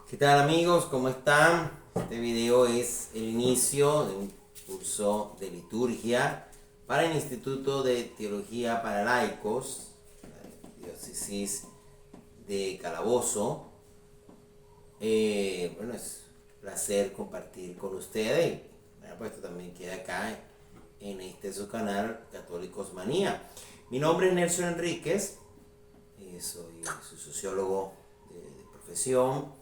¿Qué tal amigos? ¿Cómo están? Este video es el inicio de un curso de liturgia para el Instituto de Teología para Laicos, la Diócesis de Calabozo. Bueno, es un placer compartir con ustedes. Pues esto también queda acá en este su canal Católicos Manía. Mi nombre es Nelson Enríquez, soy sociólogo de profesión,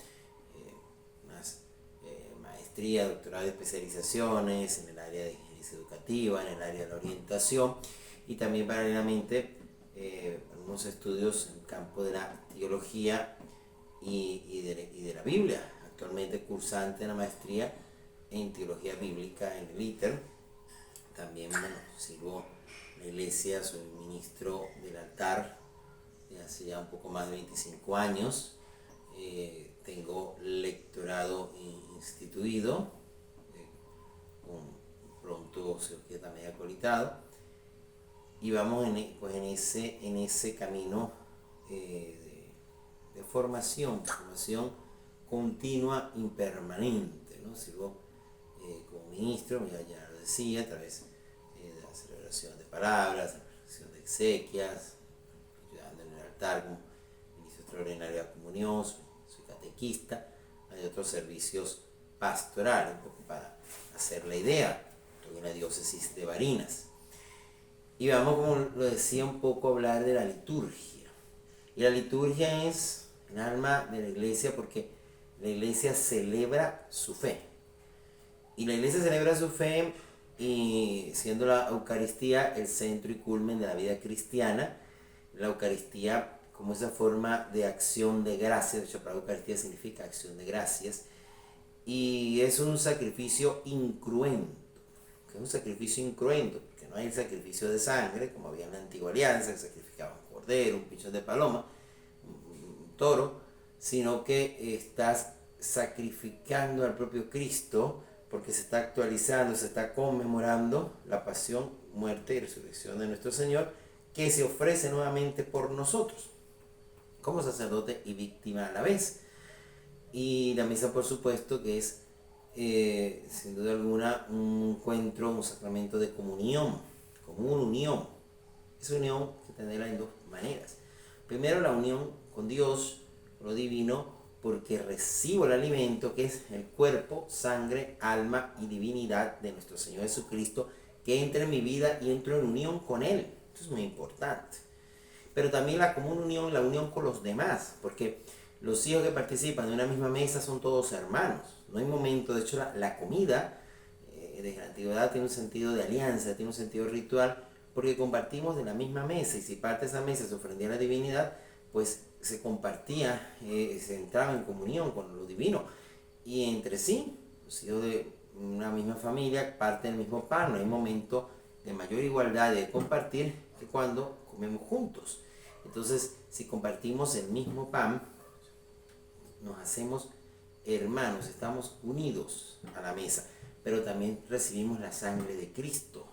maestría, doctorado y especializaciones en el área de ingeniería educativa, en el área de la orientación y también paralelamente unos estudios en el campo de la teología y de la Biblia. Actualmente cursante en la maestría en teología bíblica en el ITER. También sirvo en la iglesia, soy ministro del altar de hace ya un poco más de 25 años. Tengo lectorado instituido, con pronto se queda también acreditado, y vamos en ese camino de formación continua, impermanente, ¿no? Sirvo como ministro, ya lo decía, a través de la celebración de palabras, la celebración de exequias, ayudando en el altar como ministro extraordinario de comunión, soy catequista, hay otros servicios pastorales, un poco para hacer la idea. Estoy en la diócesis de Barinas. Y vamos, como lo decía, un poco a hablar de la liturgia. Y la liturgia es el alma de la iglesia porque la iglesia celebra su fe. Y la iglesia celebra su fe y siendo la Eucaristía el centro y culmen de la vida cristiana. La Eucaristía como esa forma de acción de gracias, de hecho para la Eucaristía significa acción de gracias, y es un sacrificio incruento, que es un sacrificio incruento, porque no hay el sacrificio de sangre, como había en la antigua alianza, que sacrificaban un cordero, un pichón de paloma, un toro, sino que estás sacrificando al propio Cristo, porque se está actualizando, se está conmemorando la pasión, muerte y resurrección de nuestro Señor, que se ofrece nuevamente por nosotros, como sacerdote y víctima a la vez. Y la misa, por supuesto, que es sin duda alguna un encuentro, un sacramento de comunión, como una unión. Esa unión hay que tenerla en dos maneras. Primero, la unión con Dios, con lo divino, porque recibo el alimento que es el cuerpo, sangre, alma y divinidad de nuestro Señor Jesucristo, que entra en mi vida y entro en unión con Él. Esto es muy importante. Pero también la común unión, la unión con los demás, porque los hijos que participan de una misma mesa son todos hermanos. No hay momento, de hecho la comida desde la antigüedad tiene un sentido de alianza, tiene un sentido ritual, porque compartimos de la misma mesa, y si parte de esa mesa se ofrendía a la divinidad, pues se compartía, se entraba en comunión con lo divino. Y entre sí, los hijos de una misma familia parten del mismo pan. No hay momento de mayor igualdad de compartir que cuando comemos juntos. Entonces, si compartimos el mismo pan, nos hacemos hermanos, estamos unidos a la mesa, pero también recibimos la sangre de Cristo.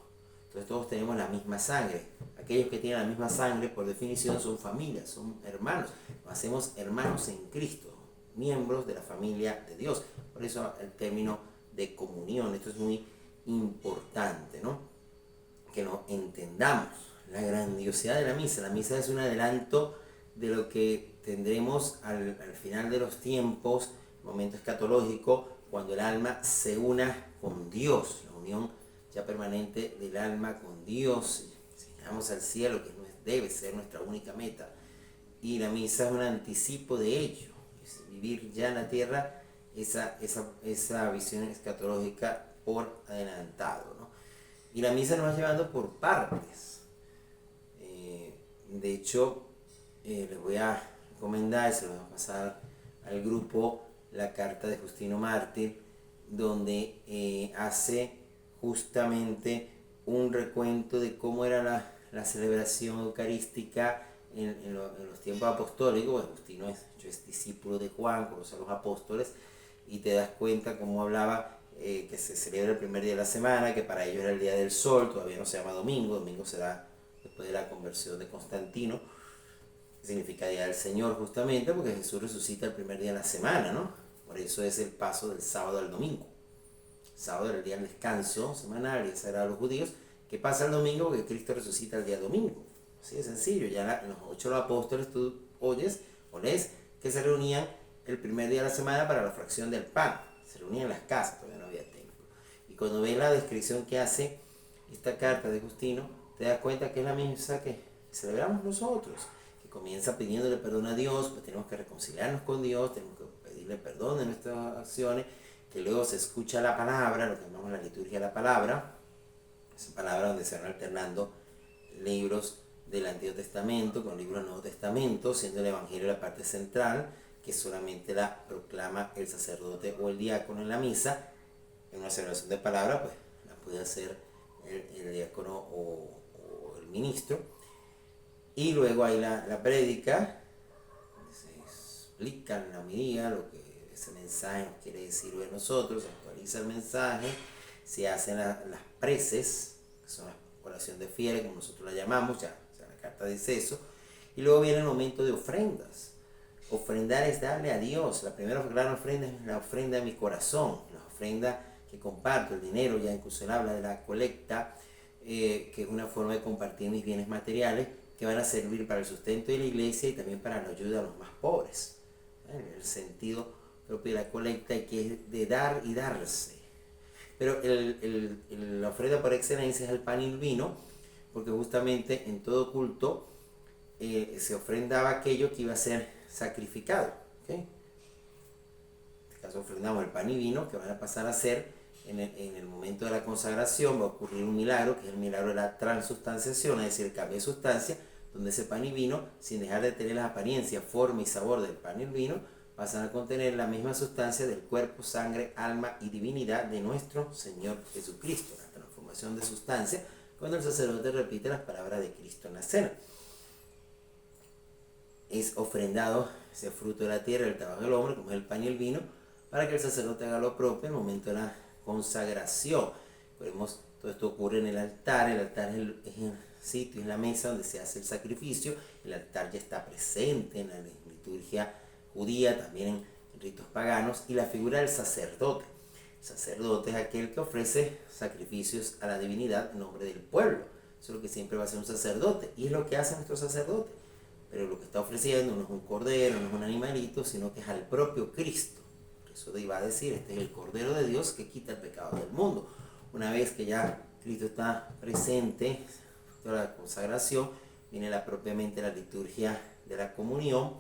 Entonces todos tenemos la misma sangre. Aquellos que tienen la misma sangre, por definición, son familias, son hermanos. Nos hacemos hermanos en Cristo, miembros de la familia de Dios. Por eso el término de comunión, esto es muy importante, ¿no? Que nos entendamos la grandiosidad de la misa. La misa es un adelanto de lo que tendremos al final de los tiempos, momento escatológico, cuando el alma se una con Dios, la unión ya permanente del alma con Dios. Si llegamos al cielo, que debe ser nuestra única meta, y la misa es un anticipo de ello, es vivir ya en la tierra esa visión escatológica por adelantado, ¿no? Y la misa nos va llevando por partes. De hecho, les voy a recomendar, se lo voy a pasar al grupo, la carta de Justino Mártir, donde hace justamente un recuento de cómo era la celebración eucarística en los tiempos apostólicos. Justino es discípulo de Juan, conoce a los apóstoles, y te das cuenta cómo hablaba que se celebra el primer día de la semana, que para ellos era el día del sol, todavía no se llama domingo, domingo será después de la conversión de Constantino, que significa día del Señor justamente, porque Jesús resucita el primer día de la semana, ¿no? Por eso es el paso del sábado al domingo. El sábado era el día del descanso semanal, y ese era a los judíos. ¿Qué pasa el domingo? Porque Cristo resucita el día domingo. Así de sencillo. Ya en los 8 apóstoles tú oyes o lees que se reunían el primer día de la semana para la fracción del pan. Se reunían en las casas, todavía no había templo. Y cuando ves la descripción que hace esta carta de Justino, te das cuenta que es la misma que celebramos nosotros, que comienza pidiéndole perdón a Dios, pues tenemos que reconciliarnos con Dios, tenemos que pedirle perdón de nuestras acciones, que luego se escucha la palabra, lo que llamamos la liturgia de la palabra, esa palabra donde se van alternando libros del Antiguo Testamento con libros del Nuevo Testamento, siendo el Evangelio la parte central, que solamente la proclama el sacerdote o el diácono en la misa. En una celebración de palabra, pues la puede hacer el diácono o el ministro. Y luego hay la prédica, donde se explica en la homilía lo que ese mensaje nos quiere decir de nosotros, se actualiza el mensaje, se hacen las preces, que son la oración de fieles, como nosotros la llamamos, ya, o sea, la carta dice eso. Y luego viene el momento de ofrendas. Ofrendar es darle a Dios. La primera gran ofrenda es la ofrenda de mi corazón, la ofrenda que comparto, el dinero. Ya incluso él habla de la colecta, que es una forma de compartir mis bienes materiales que van a servir para el sustento de la iglesia y también para la ayuda a los más pobres. El sentido propio de la colecta, que es de dar y darse. Pero la ofrenda por excelencia es el pan y el vino, porque justamente en todo culto se ofrendaba aquello que iba a ser sacrificado. ¿Okay? En este caso ofrendamos el pan y vino, que van a pasar a ser, en el momento de la consagración va a ocurrir un milagro, que es el milagro de la transustanciación, es decir, el cambio de sustancia, donde ese pan y vino, sin dejar de tener las apariencias, forma y sabor del pan y el vino, pasan a contener la misma sustancia del cuerpo, sangre, alma y divinidad de nuestro Señor Jesucristo. La transformación de sustancia, cuando el sacerdote repite las palabras de Cristo en la cena. Es ofrendado ese fruto de la tierra, el trabajo del hombre, como es el pan y el vino, para que el sacerdote haga lo propio en el momento de la consagración. Podemos, todo esto ocurre en el altar es el sitio, es la mesa donde se hace el sacrificio. El altar ya está presente en la liturgia judía, también en ritos paganos, y la figura del sacerdote. El sacerdote es aquel que ofrece sacrificios a la divinidad en nombre del pueblo. Eso es lo que siempre va a hacer un sacerdote, y es lo que hace nuestro sacerdote. Pero lo que está ofreciendo no es un cordero, no es un animalito, sino que es al propio Cristo. Por eso iba a decir, este es el Cordero de Dios que quita el pecado del mundo. Una vez que ya Cristo está presente, toda la consagración, viene propiamente la liturgia de la comunión,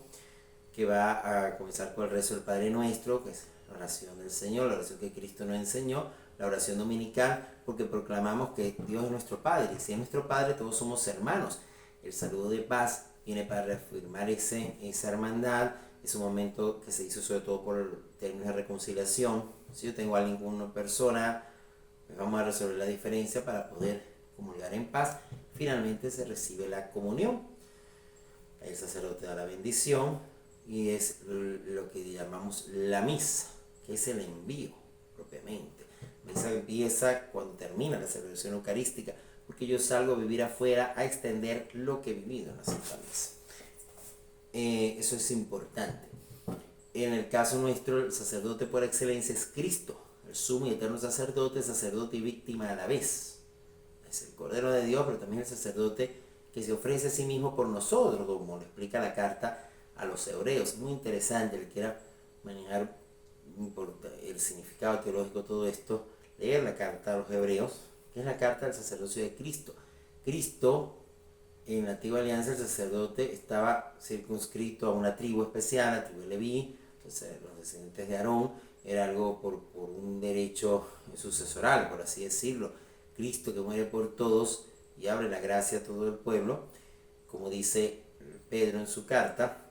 que va a comenzar con el rezo del Padre Nuestro, que es la oración del Señor, la oración que Cristo nos enseñó, la oración dominical, porque proclamamos que Dios es nuestro Padre, y si es nuestro Padre, todos somos hermanos. El saludo de paz viene para reafirmar esa hermandad. Es un momento que se hizo sobre todo por términos de reconciliación. Si yo tengo a alguien con una persona, pues vamos a resolver la diferencia para poder comulgar en paz. Finalmente se recibe la comunión. El sacerdote da la bendición y es lo que llamamos la misa, que es el envío propiamente. La misa empieza cuando termina la celebración eucarística, porque yo salgo a vivir afuera a extender lo que he vivido en la Santa Misa. Eso es importante. En el caso nuestro, el sacerdote por excelencia es Cristo, el sumo y eterno sacerdote, sacerdote y víctima a la vez. Es el Cordero de Dios, pero también el sacerdote que se ofrece a sí mismo por nosotros, como lo explica la carta a los hebreos. Muy interesante, el que quiera manejar el significado teológico de todo esto, leer la carta a los hebreos, que es la carta del sacerdocio de Cristo. Cristo, en la antigua alianza, el sacerdote estaba circunscrito a una tribu especial, la tribu de Leví. Entonces los descendientes de Aarón era algo por un derecho sucesoral, por así decirlo. Cristo, que muere por todos y abre la gracia a todo el pueblo, como dice Pedro en su carta,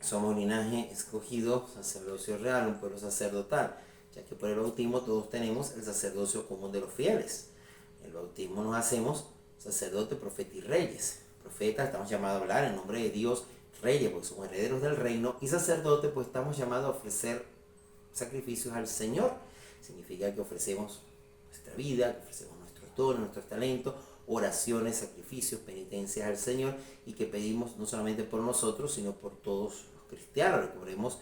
somos un linaje escogido, sacerdocio real, un pueblo sacerdotal, ya que por el bautismo todos tenemos el sacerdocio común de los fieles. En el bautismo nos hacemos sacerdote, profeta y reyes. Profeta, estamos llamados a hablar en nombre de Dios. Reyes, porque somos herederos del reino. Y sacerdote, pues estamos llamados a ofrecer sacrificios al Señor. Significa que ofrecemos nuestra vida, que ofrecemos nuestros dones, nuestros talentos, oraciones, sacrificios, penitencias al Señor, y que pedimos no solamente por nosotros, sino por todos los cristianos. Recordemos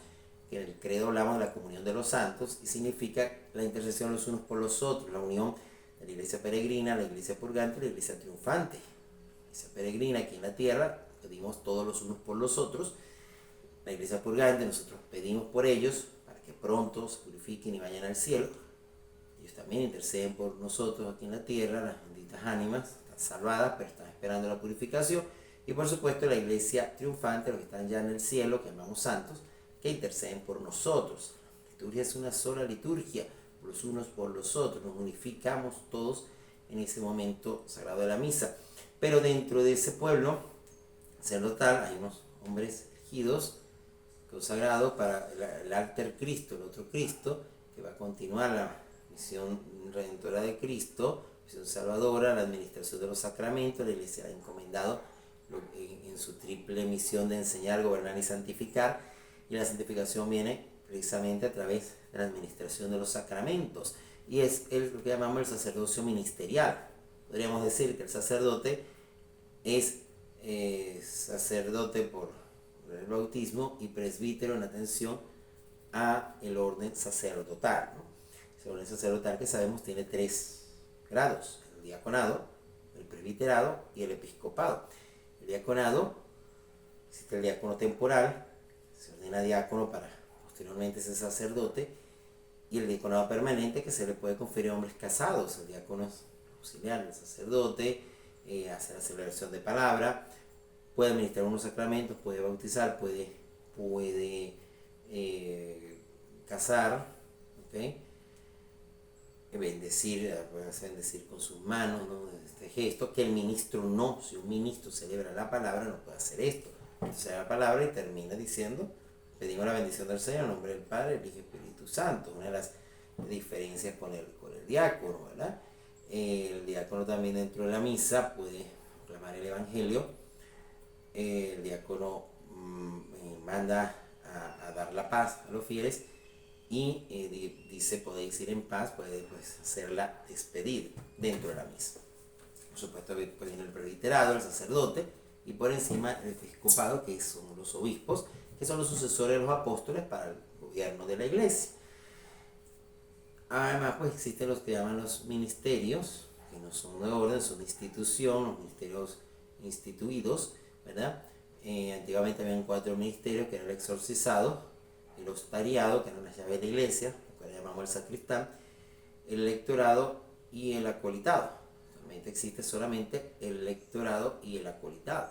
que en el credo hablamos de la comunión de los santos y significa la intercesión los unos por los otros, la unión de la iglesia peregrina, la iglesia purgante y la iglesia triunfante. La iglesia peregrina aquí en la tierra, pedimos todos los unos por los otros. La iglesia purgante, nosotros pedimos por ellos para que pronto se purifiquen y vayan al cielo. Ellos también interceden por nosotros aquí en la tierra, las benditas ánimas están salvadas, pero están esperando la purificación. Y por supuesto la iglesia triunfante, los que están ya en el cielo, que llamamos santos, que interceden por nosotros. La liturgia es una sola liturgia, los unos por los otros, nos unificamos todos en ese momento sagrado de la misa. Pero dentro de ese pueblo sacerdotal hay unos hombres elegidos, consagrados para el alter Cristo, el otro Cristo, que va a continuar la misión redentora de Cristo, misión salvadora, la administración de los sacramentos. La iglesia ha encomendado en su triple misión de enseñar, gobernar y santificar, y la santificación viene precisamente a través de la administración de los sacramentos, y es lo que llamamos el sacerdocio ministerial. Podríamos decir que el sacerdote es sacerdote por el bautismo y presbítero en atención a el orden sacerdotal, ¿no? El orden sacerdotal, que sabemos tiene 3 grados: el diaconado, el presbiterado y el episcopado. El diaconado, existe el diácono temporal, se ordena diácono para posteriormente ser sacerdote, y el diaconado permanente, que se le puede conferir a hombres casados. El diácono es auxiliar del sacerdote, hace la celebración de palabra, puede administrar unos sacramentos, puede bautizar, puede casar, ¿okay? Bendecir, puede bendecir con sus manos, ¿no? Este gesto, que el ministro no, si un ministro celebra la palabra, no puede hacer esto. Entonces la palabra y termina diciendo: pedimos la bendición del Señor en nombre del Padre, del Hijo y Espíritu Santo. Una de las diferencias con el diácono, ¿verdad? El diácono también dentro de la misa puede proclamar el Evangelio. El diácono manda a dar la paz a los fieles y dice: podéis ir en paz, puede hacerla despedir dentro de la misa. Por supuesto, pues viene el presbiterado, el sacerdote, y por encima el episcopado, que son los obispos, que son los sucesores de los apóstoles para el gobierno de la iglesia. Además, pues existen los que llaman los ministerios, que no son de orden, son de institución, los ministerios instituidos, ¿verdad? Antiguamente habían 4 ministerios, que era el exorcizado, el ostariado, que eran las llaves de la iglesia, lo que llamamos el sacristán, el lectorado y el acolitado. Actualmente existe solamente el lectorado y el acolitado.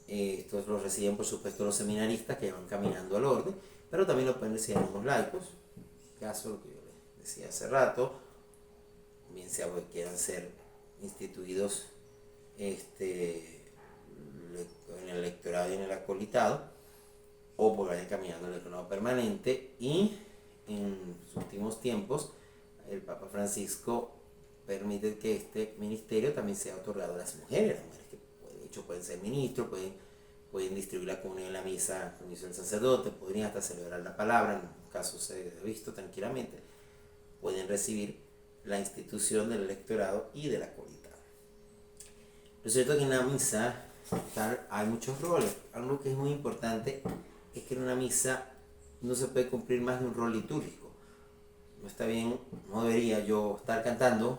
Estos los reciben, por supuesto, los seminaristas, que van caminando al orden, pero también lo pueden recibir los laicos, caso lo que yo les decía hace rato, bien sea porque quieran ser instituidos en el lectorado y en el acolitado, o porque vayan caminando el lectorado permanente. Y en los últimos tiempos el Papa Francisco permite que este ministerio también sea otorgado a las mujeres que de hecho pueden ser ministros, pueden distribuir la comunión en la misa, como hizo el sacerdote, podrían hasta celebrar la palabra, en casos se ha visto tranquilamente, pueden recibir la institución del lectorado y del acolitado. Lo cierto es que en la misa hay muchos roles. Algo que es muy importante es que en una misa no se puede cumplir más de un rol litúrgico. No está bien, no debería yo estar cantando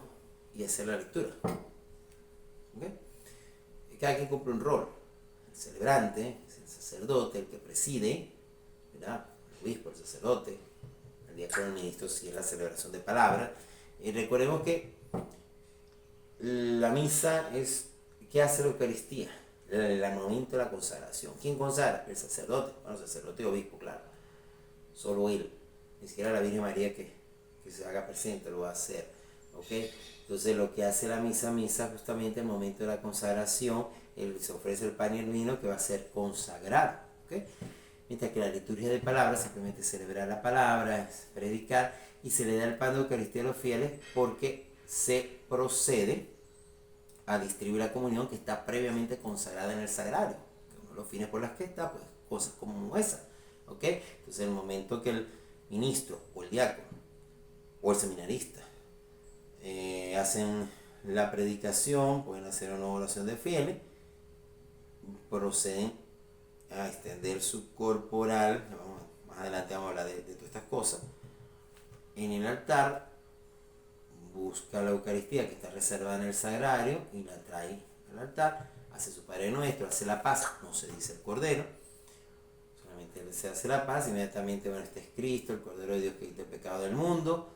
y hacer la lectura. ¿Okay? Cada quien cumple un rol. El celebrante es el sacerdote, el que preside, ¿verdad? El obispo, el sacerdote, el diácono, el ministro, si es la celebración de palabra. Y recordemos que la misa es, ¿qué hace la Eucaristía? El momento de la consagración. ¿Quién consagra? El sacerdote. Bueno, sacerdote y obispo, claro. Solo él. Ni siquiera la Virgen María que se haga presente lo va a hacer. ¿Okay? Entonces lo que hace la misa justamente el momento de la consagración, se ofrece el pan y el vino que va a ser consagrado. ¿Okay? Mientras que la liturgia de palabras simplemente celebrar la palabra, es predicar, y se le da el pan de Eucaristía a los fieles porque se procede a distribuir la comunión que está previamente consagrada en el sagrario. Uno de los fines por las que está, pues cosas como esa. ¿Okay? Entonces en el momento que el ministro o el diácono o el seminarista hacen la predicación, pueden hacer una oración de fieles, proceden a extender su corporal, vamos más adelante vamos a hablar de todas estas cosas. En el altar busca la Eucaristía que está reservada en el sagrario y la trae al altar, hace su Padre Nuestro, hace la paz, no se dice el Cordero, solamente se hace la paz, inmediatamente este es Cristo, el Cordero de Dios que quita el pecado del mundo,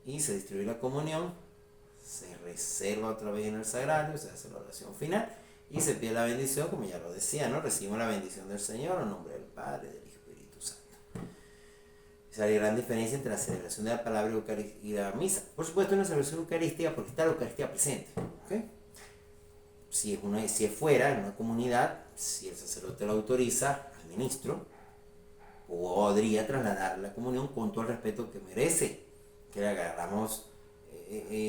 y se distribuye la comunión, se reserva otra vez en el sagrario, se hace la oración final y se pide la bendición, como ya lo decía, ¿no? Recibimos la bendición del Señor en nombre del Padre, del Hijo y del Espíritu Santo. Esa es la gran diferencia entre la celebración de la palabra y la misa. Por supuesto, una celebración eucarística porque está la Eucaristía presente, ¿okay? Si es fuera, en una comunidad, si el sacerdote lo autoriza al ministro, podría trasladar la comunión con todo el respeto que merece, que le agarramos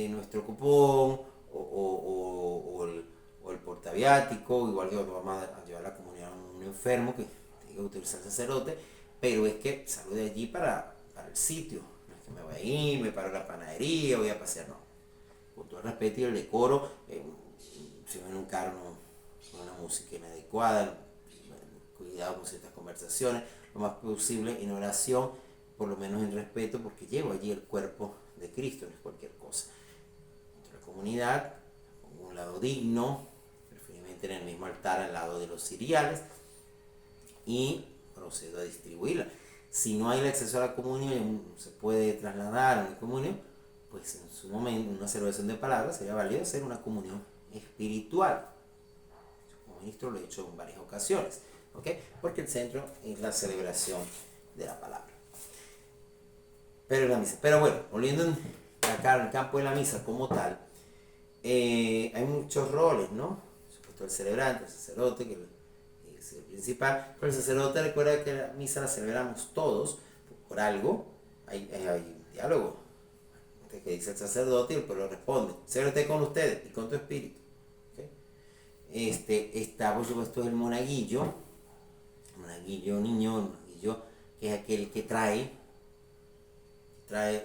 nuestro cupón o el portaviático, igual que cuando vamos a llevar la comunión a un enfermo que tiene que utilizar el sacerdote, pero es que salgo de allí para el sitio, no es que me voy a ir, me paro a la panadería, voy a pasear, no, con todo el respeto y el decoro, si voy en un carro con una música inadecuada, cuidado con ciertas conversaciones, lo más posible en oración, por lo menos en respeto, porque llevo allí el cuerpo de Cristo, no es cualquier cosa. Entre la comunidad, con un lado digno, preferiblemente en el mismo altar al lado de los ciriales, y procedo a distribuirla. Si no hay el acceso a la comunión, se puede trasladar a la comunión, pues en su momento, una celebración de palabras, sería válido hacer una comunión espiritual. Como ministro lo he hecho en varias ocasiones, ¿okay? Porque el centro es la celebración de la palabra. Pero bueno, volviendo acá al campo de la misa como tal, hay muchos roles, ¿no? Por supuesto el celebrante, el sacerdote, que es el principal, pero el sacerdote recuerda que la misa la celebramos todos, por algo, hay un diálogo, que dice el sacerdote y el pueblo responde, Señor esté con ustedes y con tu espíritu. ¿Okay? Está por supuesto el monaguillo niño, el monaguillo que es aquel que trae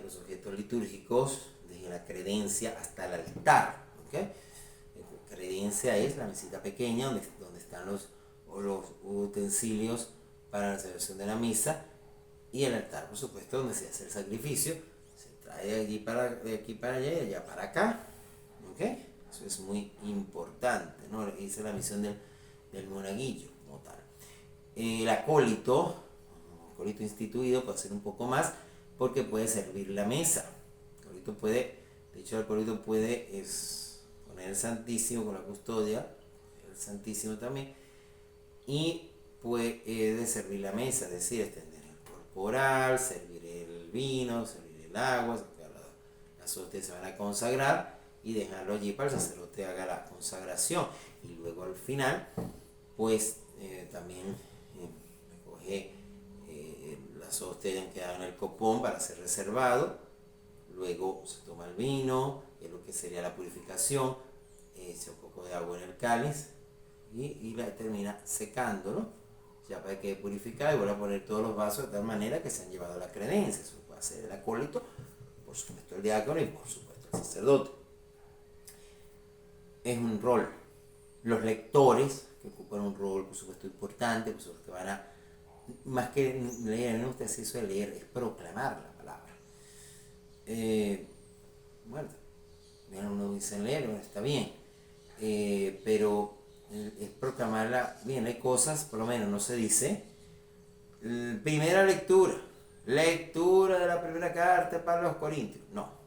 los objetos litúrgicos desde la credencia hasta el altar. ¿Okay? La credencia es la mesita pequeña donde están los utensilios para la celebración de la misa, y el altar, por supuesto, donde se hace el sacrificio, se trae de aquí para allá y de allá para acá. ¿Okay? Eso es muy importante, ¿no? Esa es la misión del monaguillo como tal. El acólito instituido puede hacer un poco más porque puede servir la mesa. El acólito puede poner el Santísimo con la custodia, el Santísimo también, y puede servir la mesa, es decir, extender el corporal, servir el vino, servir el agua, las hostias se van a consagrar y dejarlo allí para el sacerdote haga la consagración, y luego al final pues también recoge las hostias que quedan en el copón para ser reservado, luego se toma el vino, que es lo que sería la purificación, echa un poco de agua en el cáliz y la termina secándolo ya para que quede purificado, y vuelve a poner todos los vasos de tal manera que se han llevado la credencia. Eso puede hacer el acólito, por supuesto el diácono y por supuesto el sacerdote. Es un rol. Los lectores, que ocupan un rol por supuesto importante, por supuesto que van a, más que leer, no usted hace eso de leer, es proclamar la palabra. Bueno, uno dice leer, está bien, pero es proclamarla bien. Hay cosas, por lo menos no se dice primera lectura de la primera carta para los Corintios, no.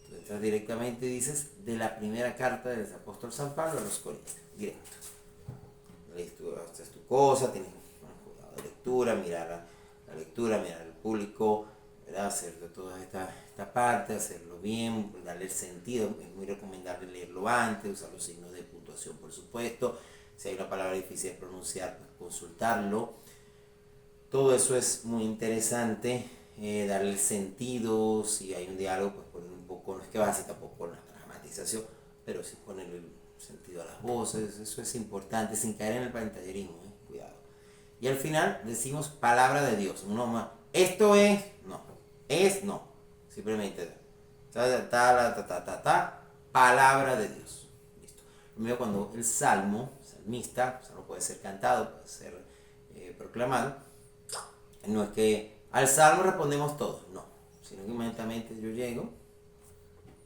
Tú entras directamente y dices de la primera carta del apóstol San Pablo a los Corintios, directo. Haces tu cosa, tienes cuidado de lectura, mirar la lectura, mirar el público, ¿verdad? Hacer toda esta parte, hacerlo bien, darle el sentido. Es muy recomendable leerlo antes, usar los signos de puntuación, por supuesto. Si hay una palabra difícil de pronunciar, pues consultarlo. Todo eso es muy interesante, darle el sentido. Si hay un diálogo, pues poner un poco, no es que base tampoco con la dramatización, pero sí poner el sentido a las voces. Eso es importante, sin caer en el pantallerismo, cuidado. Y al final decimos palabra de Dios, no más. Esto es, no, simplemente palabra de Dios. Listo. Primero, cuando el salmista puede ser cantado, puede ser proclamado, No es que al salmo respondemos todos, no, sino que inmediatamente yo llego.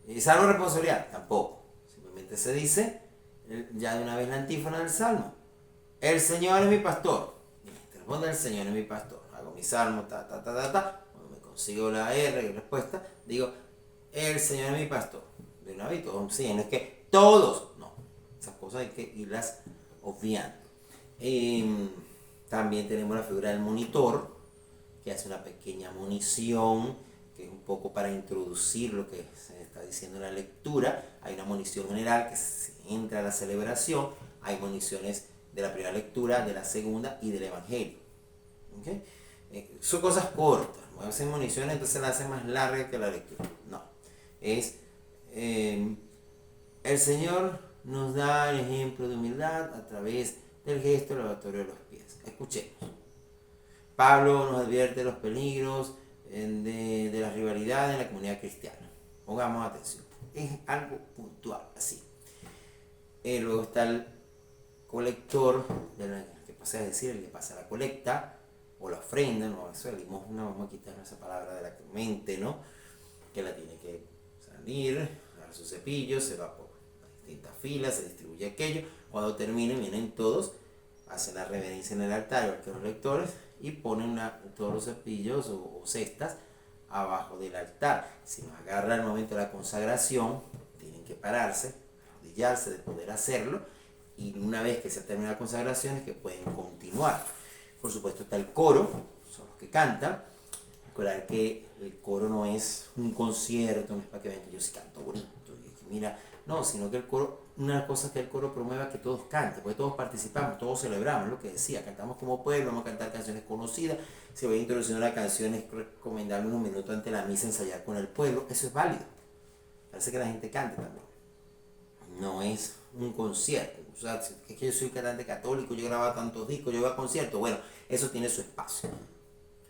¿Y salmo responsorial? Tampoco. Simplemente se dice ya de una vez la antífona del salmo. El Señor es mi pastor. Y te responde: el Señor es mi pastor. Hago mi salmo, Cuando me consigo la R y respuesta, digo: el Señor es mi pastor. De una vez todos, sí, no es que todos, no. Esas cosas hay que irlas obviando. También tenemos la figura del monitor, que hace una pequeña munición, que es un poco para introducir lo que se está diciendo en la lectura. Hay una munición general que se entra a la celebración, hay municiones de la primera lectura, de la segunda y del Evangelio. ¿Okay? Son cosas cortas, no hacen municiones, entonces la hacen más larga que la lectura. No, es el Señor nos da el ejemplo de humildad a través del gesto lavatorio de los pies. Escuchemos. Pablo nos advierte de los peligros de la rivalidad en la comunidad cristiana. Pongamos atención. Es algo puntual, así. Luego está el colector, que pasa a decir, el que pasa la colecta o la ofrenda, no, eso la limosna, vamos a quitar esa palabra de la mente, ¿no? Que la tiene que salir, dar su cepillo, se va por distintas filas, se distribuye aquello. Cuando termine, vienen todos, hacen la reverencia en el altar, igual que los lectores, y ponen todos los cepillos o cestas abajo del altar. Si nos agarra el momento de la consagración, tienen que pararse, arrodillarse de poder hacerlo, y una vez que se termina la consagración es que pueden continuar. Por supuesto está el coro, son los que cantan. Recordar que el coro no es un concierto, no es para que vean que yo sí canto bonito, y que mira, no, sino que el coro, una cosa que el coro promueva, que todos canten, porque todos participamos, todos celebramos, lo que decía, cantamos como pueblo, vamos a cantar canciones conocidas, se va a introducir una canción, es recomendable unos minutos antes de la misa ensayar con el pueblo, eso es válido, parece que la gente cante también, no es un concierto. O sea, es que yo soy cantante católico, yo grababa tantos discos, yo iba a conciertos, bueno, eso tiene su espacio.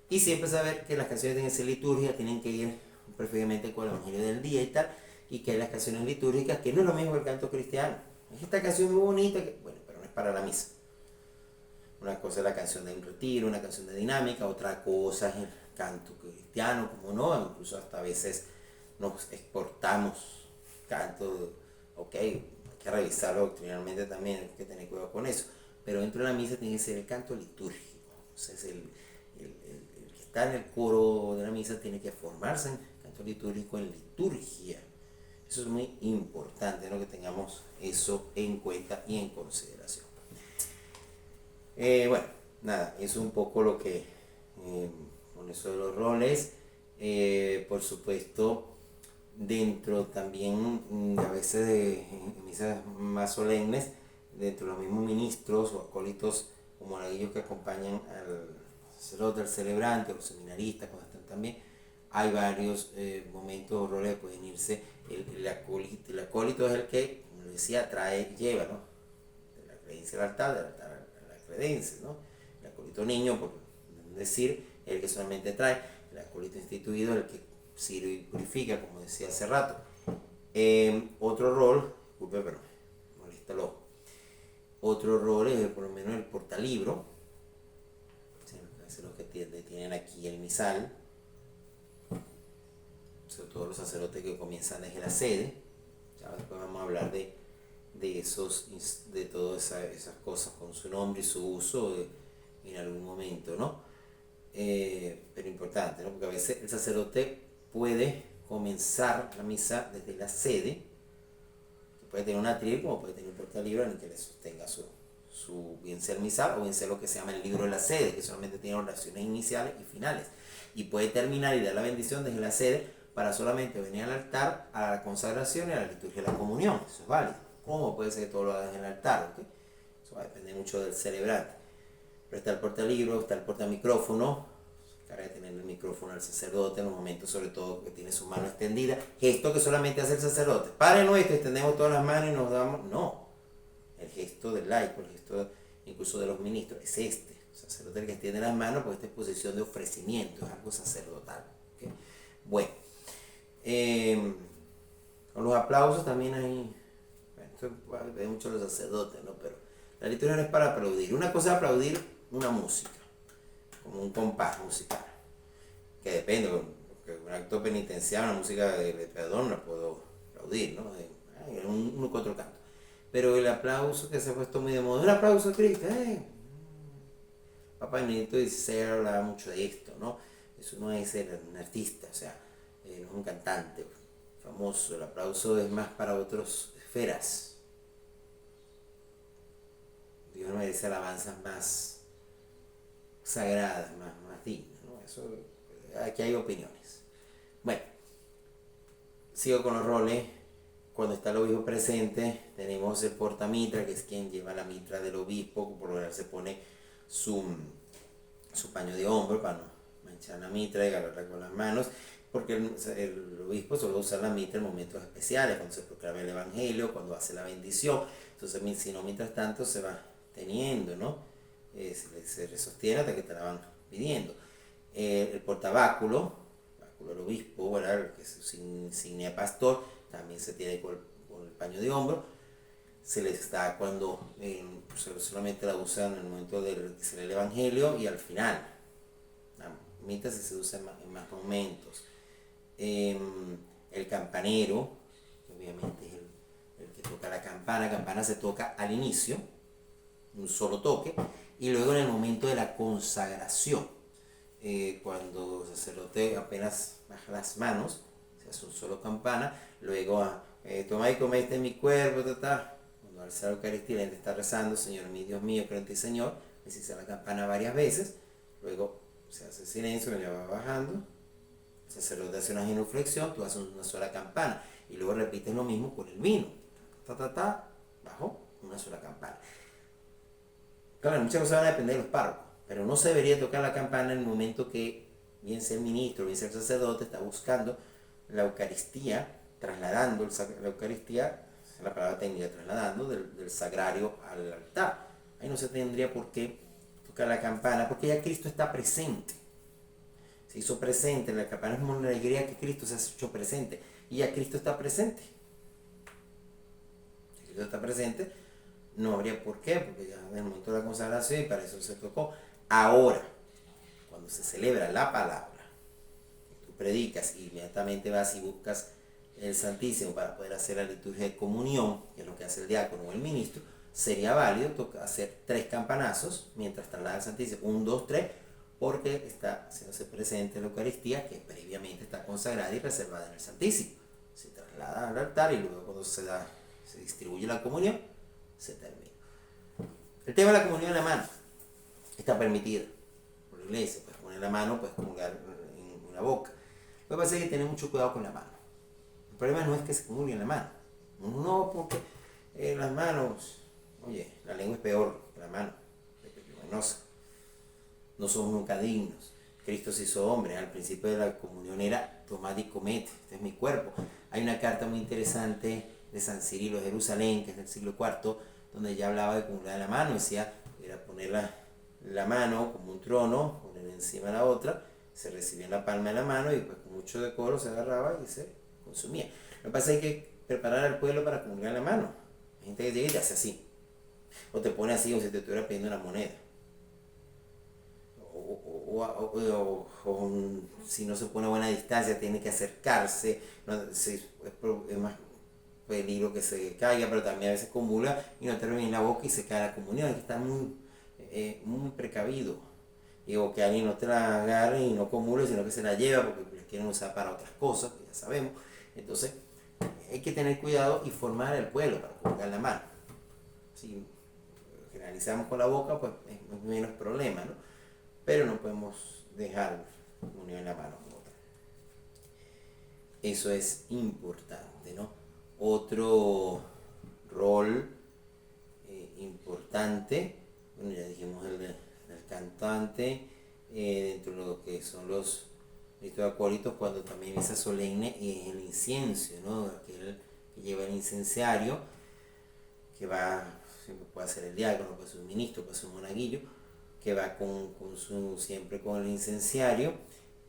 Y siempre saber que las canciones tienen que ser liturgia, tienen que ir preferiblemente con el Evangelio del día y tal, y que hay las canciones litúrgicas, que no es lo mismo que el canto cristiano. Es esta canción muy bonita, bueno, pero no es para la misa. Una cosa es la canción de un retiro, una canción de dinámica, otra cosa es el canto cristiano, como no, incluso hasta a veces nos exportamos canto, ok, hay que revisarlo doctrinalmente también, hay que tener cuidado con eso, pero dentro de la misa tiene que ser el canto litúrgico. Entonces el que está en el coro de la misa tiene que formarse en canto litúrgico, en liturgia. Eso es muy importante, ¿no? Que tengamos eso en cuenta y en consideración. Bueno, nada, eso es un poco lo que con eso de los roles. Por supuesto, dentro también a veces en misas más solemnes, dentro de los mismos ministros o acólitos como aquellos que acompañan al sacerdote, al celebrante, o los seminaristas cuando están también, hay varios momentos o roles que pueden irse. El acólito es el que, como decía, trae, lleva, ¿no? De la creencia al altar, del altar a la credencia, ¿no? El acólito niño, por decir, el que solamente trae. El acólito instituido, el que sirve y purifica, como decía hace rato. Otro rol, disculpe, pero molesta el ojo. Otro rol es por lo menos el portalibro, los que tienen aquí el misal, sobre todo los sacerdotes que comienzan desde la sede. Ya después vamos a hablar de todas esas cosas con su nombre y su uso en algún momento, ¿no? Pero importante, ¿no? Porque a veces el sacerdote puede comenzar la misa desde la sede, que puede tener un atril como puede tener un portalibro en el que le sostenga su bien sea el misal o bien sea lo que se llama el libro de la sede, que solamente tiene oraciones iniciales y finales, y puede terminar y dar la bendición desde la sede para solamente venir al altar a la consagración y a la liturgia de la comunión. Eso es válido. ¿Cómo puede ser que todo lo hagas en el altar? ¿Okay? Eso va a depender mucho del celebrante. Pero está el portalibro, está el portamicrófono, se encarga de tener el micrófono al sacerdote en los momentos, sobre todo que tiene su mano extendida, gesto que solamente hace el sacerdote. Padre nuestro, extendemos todas las manos y nos damos. No, el gesto del laico, el gesto incluso de los ministros, es este. El sacerdote el que extiende las manos, porque esta es posición de ofrecimiento, es algo sacerdotal. ¿Okay? Bueno, con los aplausos también hay, bueno, esto depende mucho de los sacerdotes, ¿no? Pero la liturgia no es para aplaudir. Una cosa es aplaudir una música, como como un compás musical, que depende, porque un acto penitencial, una música de perdón, la puedo aplaudir, ¿no? Uno que otro canto. Pero el aplauso que se ha puesto muy de moda, un aplauso a Cristo, Papa Benedicto XVI hablaba mucho de esto, ¿no? Eso no es ser un artista, o sea, no es un cantante famoso, el aplauso es más para otras esferas. Dios merece alabanzas más sagradas, más dignas, ¿no? Eso, aquí hay opiniones. Bueno, sigo con los roles. Cuando está el obispo presente, tenemos el portamitra, que es quien lleva la mitra del obispo, por lo general se pone su paño de hombro para no manchar la mitra y agarrarla con las manos, porque el obispo solo usa la mitra en momentos especiales, cuando se proclama el evangelio, cuando hace la bendición. Entonces, si no, mientras tanto se va teniendo, ¿no? Se sostiene hasta que te la van pidiendo. El portabáculo, báculo del obispo, ¿verdad? Que es su insignia pastor, también se tiene con el paño de hombro. Se les da cuando solamente la usan en el momento de que se lee el evangelio y al final. La mitra se usa en más momentos. El campanero, que obviamente es el que toca la campana. La campana se toca al inicio, un solo toque, y luego en el momento de la consagración, cuando el sacerdote apenas baja las manos, se hace un solo campana, luego toma y come, este es mi cuerpo, cuando alza la Eucaristía, la gente está rezando, Señor mi Dios mío, creo en ti Señor, y se hace la campana varias veces, luego se hace silencio, ya va bajando, el sacerdote hace una genuflexión, tú haces una sola campana, y luego repites lo mismo con el vino, bajo, una sola campana. Claro, muchas cosas van a depender de los párrocos, pero no se debería tocar la campana en el momento que, bien sea el ministro, bien sea el sacerdote, está buscando la Eucaristía, trasladando la Eucaristía, la palabra técnica, trasladando del sagrario al altar. Ahí no se tendría por qué tocar la campana, porque ya Cristo está presente. Se hizo presente, la campana es una alegría que Cristo se ha hecho presente, y ya Cristo está presente. Si Cristo está presente, no habría por qué, porque ya en el momento de la consagración, y para eso se tocó. Ahora, cuando se celebra la palabra, tú predicas y inmediatamente vas y buscas el Santísimo para poder hacer la liturgia de comunión, que es lo que hace el diácono o el ministro, sería válido hacer 3 campanazos mientras traslada el Santísimo, 1, 2, 3, porque está haciéndose presente la Eucaristía, que previamente está consagrada y reservada en el Santísimo. Se traslada al altar y luego cuando se distribuye la comunión, se termina. El tema de la comunión en la mano está permitida por la iglesia. Puedes poner la mano, puedes comulgar en la boca. Lo que pasa es que hay que tener mucho cuidado con la mano. El problema no es que se comulgue en la mano. No, porque las manos, oye, la lengua es peor que la mano, es pecaminosa. No somos nunca dignos. Cristo se hizo hombre. Al principio de la comunión era tomad y comed, este es mi cuerpo. Hay una carta muy interesante de San Cirilo de Jerusalén, que es del siglo IV, donde ya hablaba de comulgar la mano. Decía, era poner la mano como un trono, poner encima la otra, se recibía en la palma de la mano y pues con mucho decoro se agarraba y se consumía. Lo que pasa es que hay que preparar al pueblo para comulgar la mano. Hay gente que llega y te hace así, o te pone así como si te estuviera pidiendo una moneda. O si no se pone a buena distancia, tiene que acercarse, es más peligro que se caiga, pero también a veces comulga y no termina en la boca y se cae la comunión. Hay que estar muy precavido. Digo, que alguien no te la agarre y no comulgue, sino que se la lleva porque la quieren usar para otras cosas, que ya sabemos. Entonces, hay que tener cuidado y formar el pueblo para comulgar la mano. Si generalizamos con la boca, pues es menos problema, ¿no? Pero no podemos dejar comunión en la mano como tal. Eso es importante, ¿no? Otro rol importante, bueno, ya dijimos el del cantante, dentro de lo que son los ritos acólitos, cuando también misa solemne, es el incienso, ¿no? Aquel que lleva el incenciario, que va, siempre puede ser el diácono, puede ser un ministro, puede ser un monaguillo, que va siempre con el incenciario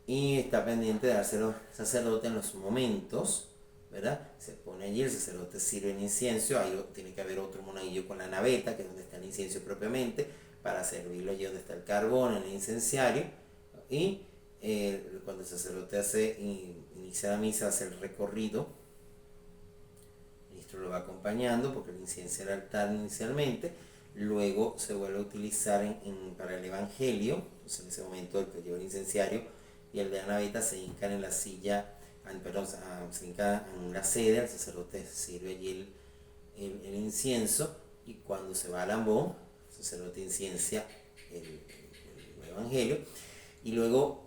y está pendiente de dárselo al sacerdote en los momentos, ¿verdad? Se pone allí, el sacerdote sirve el incienso, ahí tiene que haber otro monaguillo con la naveta, que es donde está el incienso propiamente, para servirlo allí donde está el carbón, en el incenciario, y cuando el sacerdote inicia la misa, hace el recorrido, el ministro lo va acompañando porque él inciensa el altar inicialmente, luego se vuelve a utilizar para el evangelio. Entonces en ese momento el que lleva el incenciario y el de la naveta se hincan en la silla, se hincan en la sede, el sacerdote sirve allí el incienso, y cuando se va al ambón, el sacerdote inciencia el evangelio, y luego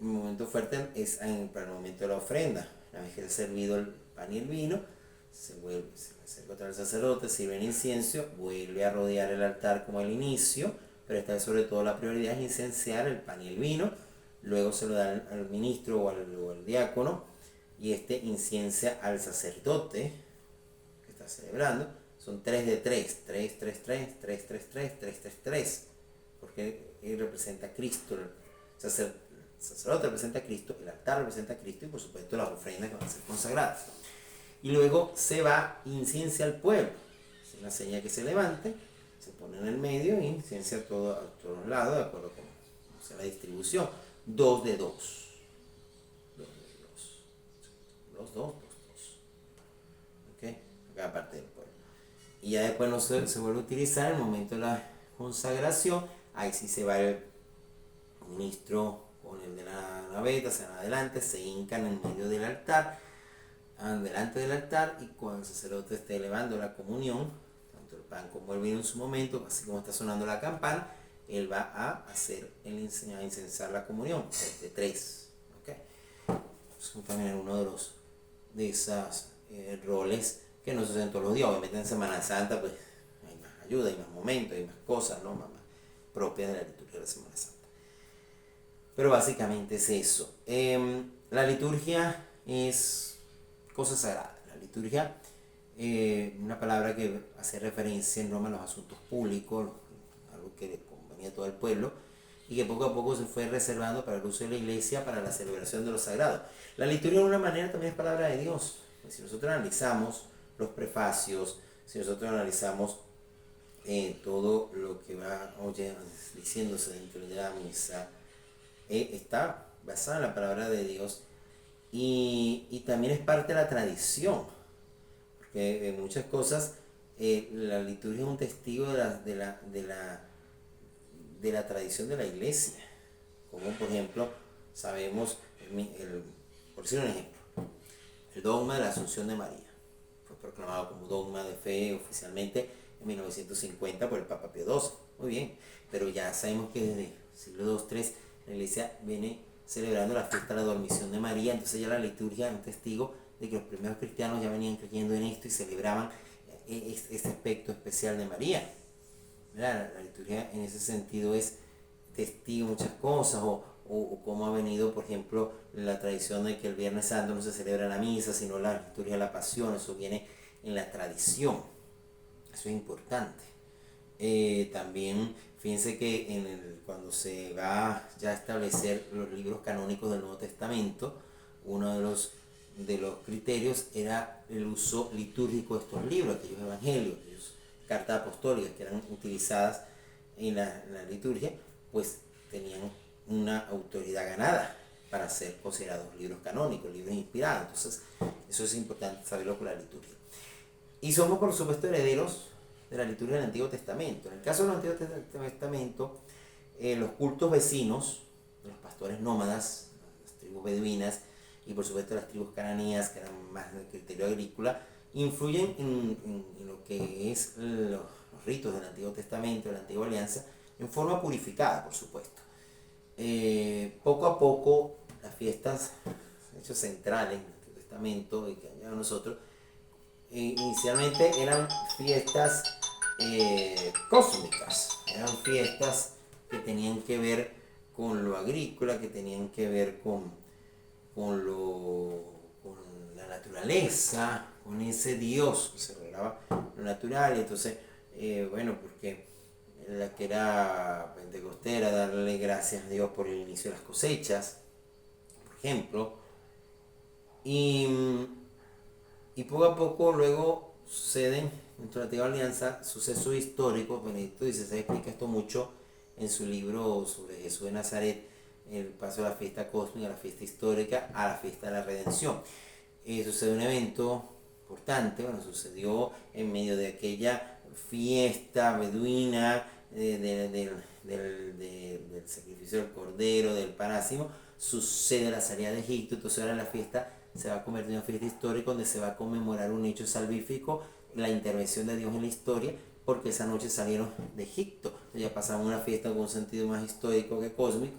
un momento fuerte es para el momento de la ofrenda. Una vez que ha servido el pan y el vino, se acerca otra vez al sacerdote, sirve el incienso, vuelve a rodear el altar como al inicio, pero esta vez sobre todo la prioridad es incenciar el pan y el vino. Luego se lo da al ministro o al diácono, y este inciencia al sacerdote que está celebrando. Son 3 de 3, 3, 3, 3, 3, 3, 3, 3, 3, 3, porque él representa a Cristo. El sacerdote representa a Cristo, el altar representa a Cristo, y por supuesto las ofrendas que van a ser consagradas. Y luego se va inciencia al pueblo. Es una señal que se levante, se pone en el medio y inciencia a todos los lados, de acuerdo con la distribución. 2 de 2. 2 de 2. 2, 2, 2, 2. ¿Ok? Cada parte del pueblo. Y ya después no se vuelve a utilizar en el momento de la consagración. Ahí sí se va el ministro con el de la naveta, se van adelante, se hincan en medio del altar, delante del altar, y cuando el sacerdote esté elevando la comunión, tanto el pan como el vino en su momento, así como está sonando la campana, él va a incensar la comunión, de 3. ¿Okay? Eso también es uno de esos roles que no se hacen todos los días. Obviamente en Semana Santa pues hay más ayuda, hay más momentos, hay más cosas, ¿no? Más propias de la liturgia de la Semana Santa. Pero básicamente es eso. La liturgia es cosa sagrada. La liturgia, una palabra que hace referencia en Roma a los asuntos públicos, algo que le convenía a todo el pueblo, y que poco a poco se fue reservando para el uso de la iglesia, para la celebración de lo sagrado. La liturgia de una manera también es palabra de Dios. Pues si nosotros analizamos los prefacios, si nosotros analizamos todo lo que va diciéndose dentro de la misa, está basada en la palabra de Dios, y también es parte de la tradición, porque en muchas cosas la liturgia es un testigo de la tradición de la iglesia, como por ejemplo sabemos, por decir un ejemplo, el dogma de la Asunción de María fue proclamado como dogma de fe oficialmente en 1950 por el Papa Pío XII. Muy bien, pero ya sabemos que desde el siglo II, III, la iglesia viene celebrando la fiesta de la Dormición de María. Entonces ya la liturgia es un testigo de que los primeros cristianos ya venían creyendo en esto y celebraban este aspecto especial de María. La liturgia en ese sentido es testigo de muchas cosas, o cómo ha venido, por ejemplo, la tradición de que el Viernes Santo no se celebra la misa, sino la liturgia de la Pasión. Eso viene en la tradición. Eso es importante. También fíjense que cuando se va ya a establecer los libros canónicos del Nuevo Testamento, uno de los criterios era el uso litúrgico de estos libros, aquellos evangelios, aquellas cartas apostólicas que eran utilizadas en la liturgia, pues tenían una autoridad ganada para ser considerados libros canónicos, libros inspirados. Entonces eso es importante saberlo con la liturgia. Y somos por supuesto herederos de la liturgia del Antiguo Testamento. En el caso del Antiguo Testamento, los cultos vecinos, los pastores nómadas, las tribus beduinas y por supuesto las tribus cananeas, que eran más de criterio agrícola, influyen en lo que es los ritos del Antiguo Testamento, de la Antigua Alianza, en forma purificada, por supuesto. Poco a poco las fiestas, hechos centrales del Antiguo Testamento y que han llegado a nosotros, inicialmente eran fiestas cósmicas, eran fiestas que tenían que ver con lo agrícola, que tenían que ver con la naturaleza, con ese Dios que se revelaba lo natural. Y entonces, porque la que era pentecostera, darle gracias a Dios por el inicio de las cosechas, por ejemplo, y poco a poco luego suceden dentro de la antigua alianza sucesos históricos. Benedicto XVI explica esto mucho en su libro sobre Jesús de Nazaret, el paso de la fiesta cósmica, a la fiesta histórica, a la fiesta de la redención. Sucede un evento importante, sucedió en medio de aquella fiesta beduina del sacrificio del cordero, del parásimo, sucede la salida de Egipto. Entonces ahora la fiesta se va a convertir en una fiesta histórica donde se va a conmemorar un hecho salvífico, la intervención de Dios en la historia, porque esa noche salieron de Egipto. Ya pasamos una fiesta con un sentido más histórico que cósmico,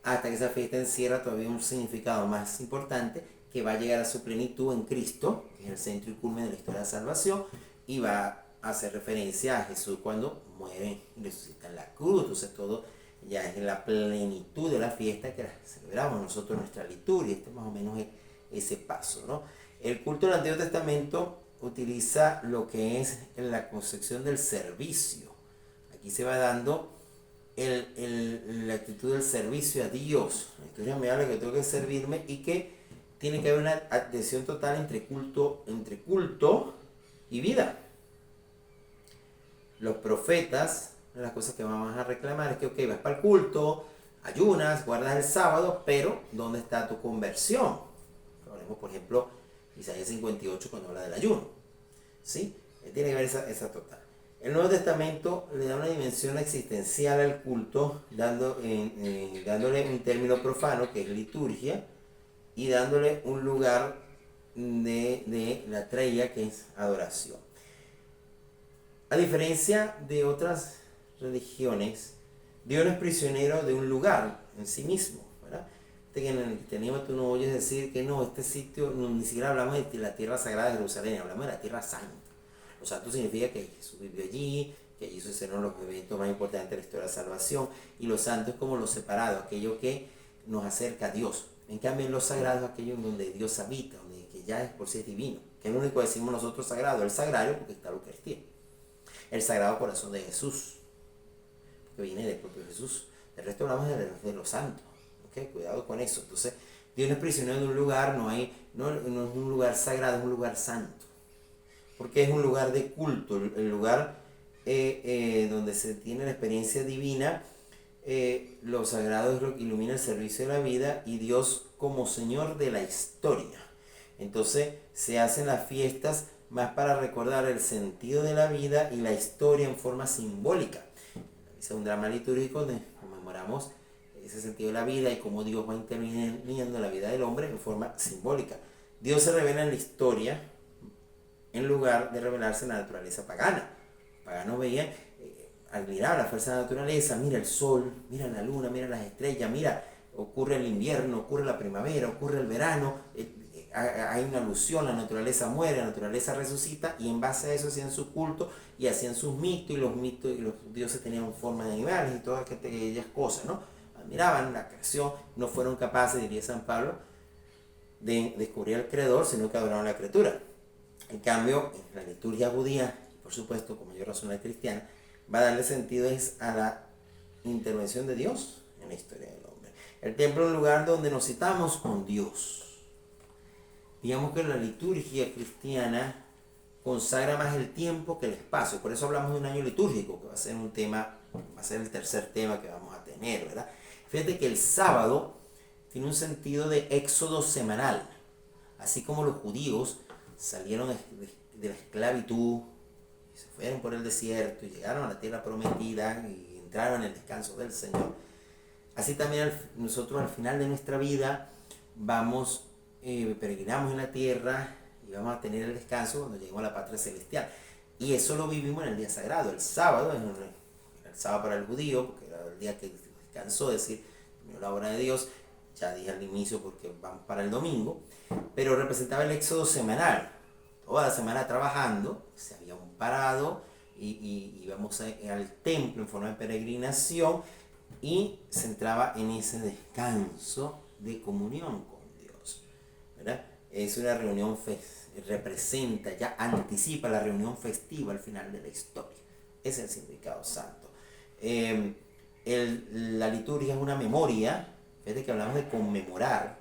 hasta que esa fiesta encierra todavía un significado más importante, que va a llegar a su plenitud en Cristo, que es el centro y culmen de la historia de la salvación, y va a hacer referencia a Jesús cuando muere y resucita en la cruz. Entonces todo ya es en la plenitud de la fiesta que la celebramos nosotros en nuestra liturgia. Este más o menos es ese paso, ¿no? El culto del Antiguo Testamento utiliza lo que es la concepción del servicio. Aquí se va dando la actitud del servicio a Dios. La historia me habla que tengo que servirme y que tiene que haber una adhesión total entre culto y vida. Los profetas, una de las cosas que vamos a reclamar es que, ok, vas para el culto, ayunas, guardas el sábado, pero ¿dónde está tu conversión? Hablemos, por ejemplo, Isaías 58 cuando habla del ayuno. ¿Sí? Tiene que haber esa total. El Nuevo Testamento le da una dimensión existencial al culto, dándole un término profano que es liturgia, y dándole un lugar de la treilla que es adoración. A diferencia de otras religiones, Dios no es prisionero de un lugar en sí mismo, ¿verdad? En el cristianismo tú no oyes decir que no, este sitio, ni siquiera hablamos de la tierra sagrada de Jerusalén, hablamos de la tierra santa. Lo santo significa que Jesús vivió allí, que allí sucedieron los eventos más importantes de la historia de la salvación, y lo santo es como lo separado, aquello que nos acerca a Dios. En cambio, en lo sagrado es aquello en donde Dios habita, donde que ya es por sí es divino, que es lo único que decimos nosotros sagrado, el sagrario, porque está la Eucaristía. El Sagrado Corazón de Jesús, que viene del propio Jesús. El resto hablamos de los santos. ¿Okay? Cuidado con eso. Entonces, Dios no es prisionero de un lugar, no es un lugar sagrado, es un lugar santo. Porque es un lugar de culto, el lugar donde se tiene la experiencia divina. Lo sagrado es lo que ilumina el servicio de la vida y Dios como Señor de la historia. Entonces, se hacen las fiestas más para recordar el sentido de la vida y la historia en forma simbólica. Es un drama litúrgico donde conmemoramos ese sentido de la vida y cómo Dios va interviniendo en la vida del hombre en forma simbólica. Dios se revela en la historia en lugar de revelarse en la naturaleza pagana. Los paganos veían, al mirar la fuerza de la naturaleza, mira el sol, mira la luna, mira las estrellas, mira, ocurre el invierno, ocurre la primavera, ocurre el verano, hay una alusión, la naturaleza muere, la naturaleza resucita, y en base a eso hacían su culto y hacían sus mitos, y los dioses tenían forma de animales y todas aquellas cosas, ¿no? Admiraban la creación, no fueron capaces, diría San Pablo, de descubrir al creador, sino que adoraron la criatura. En cambio, en la liturgia judía, y por supuesto, con mayor razón la cristiana, va a darle sentido a la intervención de Dios en la historia del hombre. El templo es un lugar donde nos citamos con Dios. Digamos que la liturgia cristiana consagra más el tiempo que el espacio. Por eso hablamos de un año litúrgico, que va a ser un tema, va a ser el tercer tema que vamos a tener, ¿verdad? Fíjate que el sábado tiene un sentido de éxodo semanal. Así como los judíos salieron de la esclavitud, y se fueron por el desierto y llegaron a la tierra prometida y entraron en el descanso del Señor. Así también nosotros al final de nuestra vida vamos, peregrinamos en la tierra y vamos a tener el descanso cuando lleguemos a la patria celestial. Y eso lo vivimos en el día sagrado. El sábado, el sábado para el judío, porque era el día que descansó, es decir, terminó la obra de Dios. Ya dije al inicio porque vamos para el domingo, pero representaba el éxodo semanal. Toda la semana trabajando, se había un parado y íbamos al templo en forma de peregrinación y se entraba en ese descanso de comunión con Dios, ¿verdad? Es una reunión representa, ya anticipa la reunión festiva al final de la historia. Ese es el significado santo. La liturgia es una memoria. Fíjate que hablamos de conmemorar,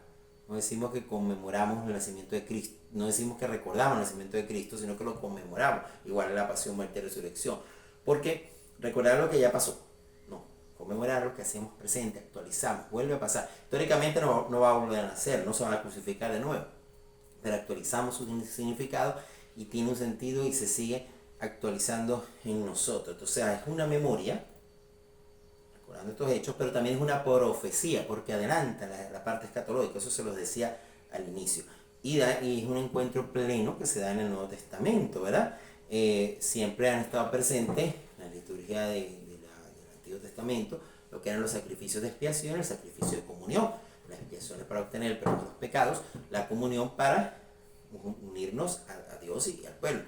No decimos que conmemoramos el nacimiento de Cristo, no decimos que recordamos el nacimiento de Cristo, sino que lo conmemoramos, igual en la pasión, muerte y resurrección. Porque recordar lo que ya pasó, no, conmemorar lo que hacemos presente, actualizamos, vuelve a pasar. Históricamente no va a volver a nacer, no se va a crucificar de nuevo, pero actualizamos su significado y tiene un sentido y se sigue actualizando en nosotros. Entonces es una memoria, recordando estos hechos, pero también es una profecía, porque adelanta la parte escatológica, eso se los decía al inicio. Y es un encuentro pleno que se da en el Nuevo Testamento, ¿verdad? Siempre han estado presentes en la liturgia del Antiguo Testamento lo que eran los sacrificios de expiación, el sacrificio de comunión, las expiaciones para obtener el perdón de los pecados, la comunión para unirnos a Dios y al pueblo.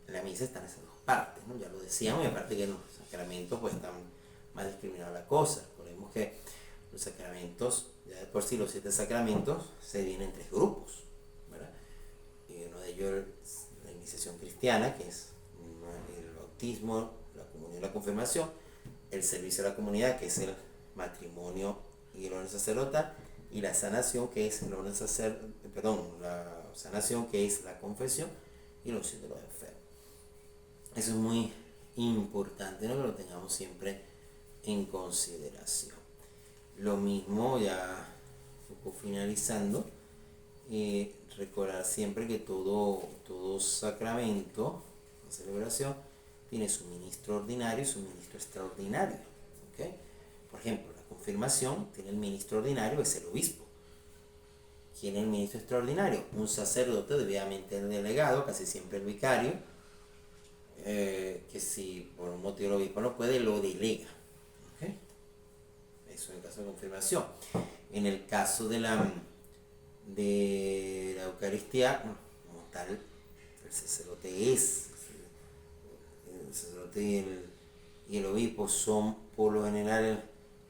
En la misa están esas dos partes, ¿no? Ya lo decíamos, y aparte que los sacramentos pues están más discriminada la cosa. Recordemos que los sacramentos, ya de por sí los 7 sacramentos se dividen en 3 grupos, ¿verdad? Y uno de ellos es la iniciación cristiana, que es el bautismo, la comunión y la confirmación, el servicio a la comunidad, que es el matrimonio y el orden sacerdotal, y la sanación, que es el orden la sanación, que es la confesión y la unción de los enfermos. Eso es muy importante, ¿no? Que lo tengamos siempre en consideración. Lo mismo, ya un poco finalizando, recordar siempre que todo sacramento, celebración, tiene su ministro ordinario y su ministro extraordinario. ¿Okay? Por ejemplo, la confirmación tiene el ministro ordinario, es el obispo. ¿Quién es el ministro extraordinario? Un sacerdote debidamente delegado, casi siempre el vicario, que si por un motivo el obispo no puede, lo delega. ¿Okay? Eso en el caso de confirmación. En el caso de la Eucaristía, como tal, el sacerdote el sacerdote y el obispo son por lo general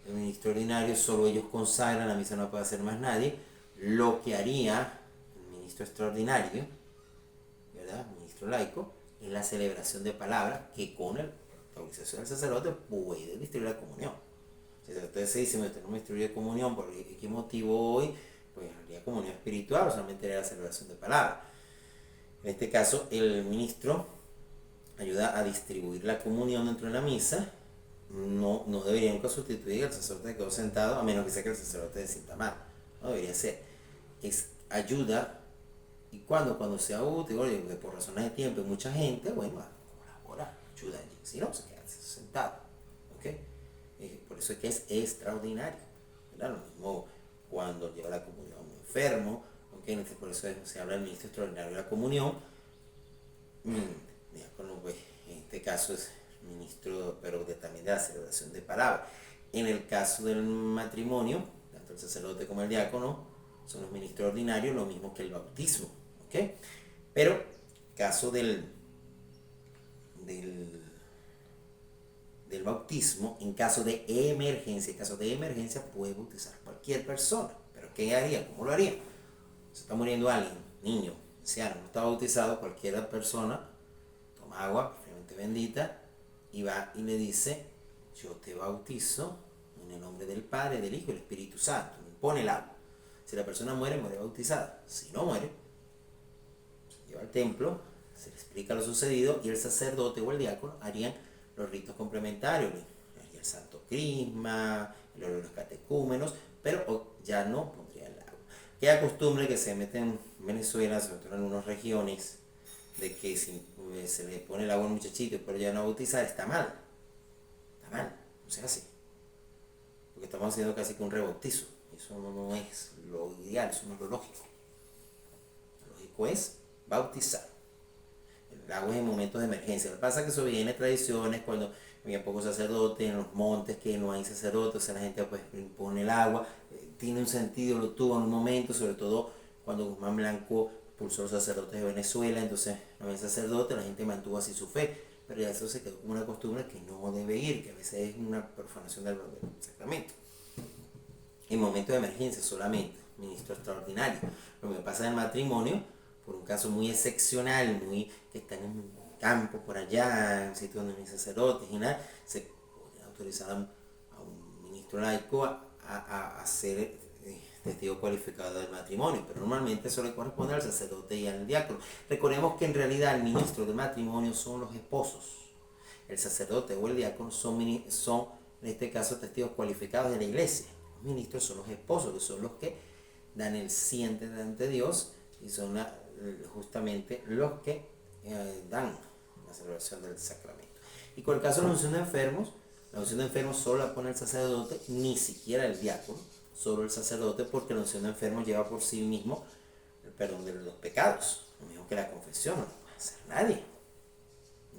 el ministro ordinario, solo ellos consagran, la misa no puede hacer más nadie. Lo que haría el ministro extraordinario, ¿verdad? El ministro laico, es la celebración de palabras que con la autorización del sacerdote puede distribuir la comunión. Si el sacerdote se dice, usted no me distribuye comunión, ¿por qué motivo hoy? Pues haría comunión espiritual, o solamente haría la celebración de palabras. En este caso, el ministro ayuda a distribuir la comunión dentro de la misa. No debería nunca sustituir al sacerdote que quedó sentado, a menos que sea que el sacerdote se sienta mal. No debería ser. Es ayuda, y cuando sea útil, por razones de tiempo y mucha gente, bueno, colabora, ayuda allí. Si no, se queda sentado. ¿Okay? Por eso es que es extraordinario, ¿verdad? Lo mismo cuando lleva la comunión a un enfermo, ¿okay? Por eso se habla del ministro extraordinario de la comunión. Diácono, pues, en este caso es ministro, pero también de la celebración de palabras. En el caso del matrimonio, tanto el sacerdote como el diácono son los ministros ordinarios, lo mismo que el bautismo. ¿Okay? Pero caso del bautismo, en caso de emergencia, puede bautizar cualquier persona. Pero ¿qué haría? ¿Cómo lo haría? Se está muriendo alguien, niño, anciano, no está bautizado, cualquier persona toma agua, preferiblemente bendita, y va y le dice, yo te bautizo en el nombre del Padre, del Hijo y del Espíritu Santo. Pone el agua. Si la persona muere bautizada. Si no muere, se lleva al templo, se le explica lo sucedido y el sacerdote o el diácono harían los ritos complementarios, haría el santo crisma, los catecúmenos, pero ya no pondría el agua. Queda costumbre que se meten en Venezuela, sobre todo en unas regiones, de que si se le pone el agua a un muchachito pero ya no bautizar, está mal, no se hace, porque estamos haciendo casi que un rebautizo. Eso no es lo ideal, eso no es lo lógico. Lo lógico es bautizar. El agua es en momentos de emergencia. Lo que pasa es que eso viene de tradiciones, cuando había pocos sacerdotes en los montes, que no hay sacerdotes, o sea, la gente pues impone el agua. Tiene un sentido, lo tuvo en un momento, sobre todo cuando Guzmán Blanco expulsó a los sacerdotes de Venezuela, entonces no había sacerdote, la gente mantuvo así su fe, pero ya eso se quedó como una costumbre que no debe ir, que a veces es una profanación del sacramento. En momentos de emergencia solamente, ministro extraordinario. Lo que pasa en el matrimonio, por un caso muy excepcional, que está en un campo por allá, en un sitio donde no hay sacerdotes y nada, se puede autorizar a un ministro laico a hacer testigo cualificado del matrimonio, pero normalmente eso le corresponde al sacerdote y al diácono. Recordemos que en realidad el ministro del matrimonio son los esposos. El sacerdote o el diácono son en este caso testigos cualificados de la iglesia. Los ministros son los esposos, que son los que dan el siente ante Dios y son justamente los que dan la celebración del sacramento. Y con el caso de la unción de enfermos, la unción de enfermos solo la pone el sacerdote, ni siquiera el diácono, solo el sacerdote, porque la unción de enfermos lleva por sí mismo el perdón de los pecados, lo mismo que la confesión, no lo puede hacer nadie.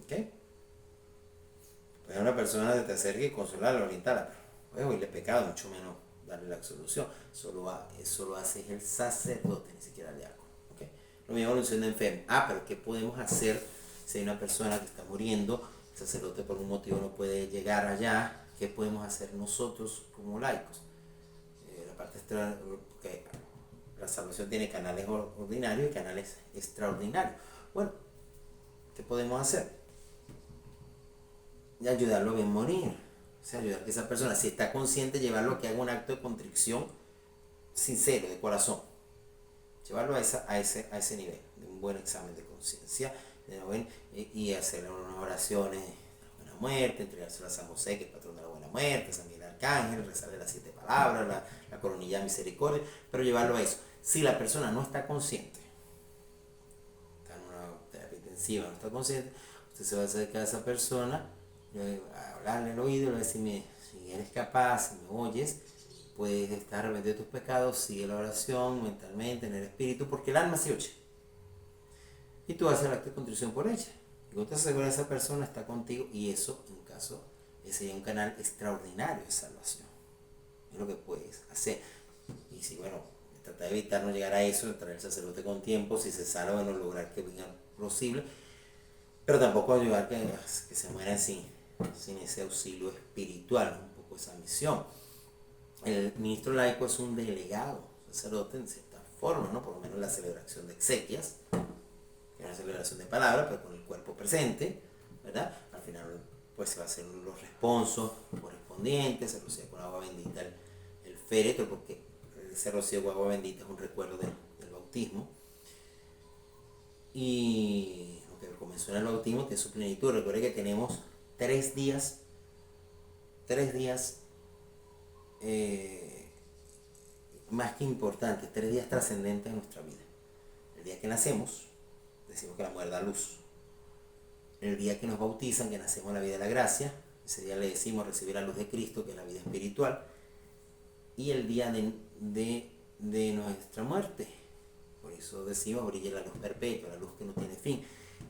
¿Ok? Pues una persona te acerque y consolarla, orientarla, pero puedes oírle pecado, mucho menos darle la absolución. Eso lo hace el sacerdote, ni siquiera el diácono. ¿Okay? Lo mismo la unción de enfermo. Pero ¿qué podemos hacer si hay una persona que está muriendo? El sacerdote por un motivo no puede llegar allá. ¿Qué podemos hacer nosotros como laicos? La parte extra, porque la salvación tiene canales ordinarios y canales extraordinarios. Bueno, ¿qué podemos hacer? Y ayudarlo a bien morir. O sea, ayudar a que esa persona, si está consciente, llevarlo a que haga un acto de contrición sincero, de corazón. Llevarlo a ese nivel, de un buen examen de conciencia, y hacerle unas oraciones de la buena muerte, entregárselo a San José, que es patrón de la buena muerte, San Miguel Arcángel, rezarle las 7 palabras, la coronilla de misericordia, pero llevarlo a eso. Si la persona no está consciente, está en una terapia intensiva, no está consciente, usted se va a acercar a esa persona, a hablarle al oído, le va a decir, si eres capaz, si me oyes, puedes estar arrepentido de tus pecados, sigue la oración mentalmente, en el espíritu, porque el alma se oye. Y tú haces el acto de contrición por ella. Y cuando te aseguras que esa persona está contigo, y eso, en caso, sería un canal extraordinario de salvación. Es lo que puedes hacer. Y si, trata de evitar no llegar a eso, de traer el sacerdote con tiempo, si se salva, lograr que venga posible, pero tampoco ayudar que se mueran sin ese auxilio espiritual, un poco esa misión. El ministro laico es un delegado sacerdote en cierta forma, ¿no? Por lo menos la celebración de exequias, que es una celebración de palabra, pero con el cuerpo presente, ¿verdad? Al final, pues se va a hacer los responsos correspondientes, se rocía con agua bendita el féretro, porque ese rocío con agua bendita es un recuerdo del bautismo. Y lo que comenzó en el bautismo tiene su plenitud. Recuerde que tenemos 3 días más que importantes, 3 días trascendentes en nuestra vida. El día que nacemos, decimos que la mujer da luz. El día que nos bautizan, que nacemos en la vida de la gracia, ese día le decimos recibir la luz de Cristo, que es la vida espiritual. Y el día de nuestra muerte, por eso decimos brilla la luz perpetua, la luz que no tiene fin.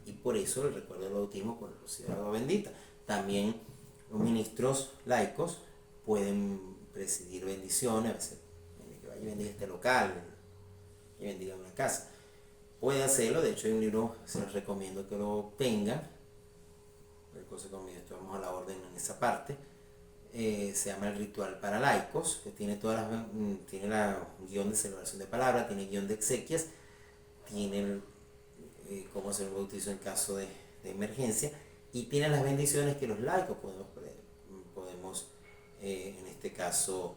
Y por eso el recuerdo del bautismo con el rocío de agua bendita. También los ministros laicos pueden presidir bendiciones, a veces que vaya y bendiga este local, y bendiga una casa. Puede hacerlo, de hecho hay un libro, se los recomiendo que lo obtengan. Cualquier cosa conmigo, vamos a la orden en esa parte. Se llama El Ritual para Laicos, que tiene tiene la guión de celebración de palabra, tiene guión de exequias, tiene cómo hacer un bautizo en caso de emergencia, y tiene las bendiciones que los laicos podemos en este caso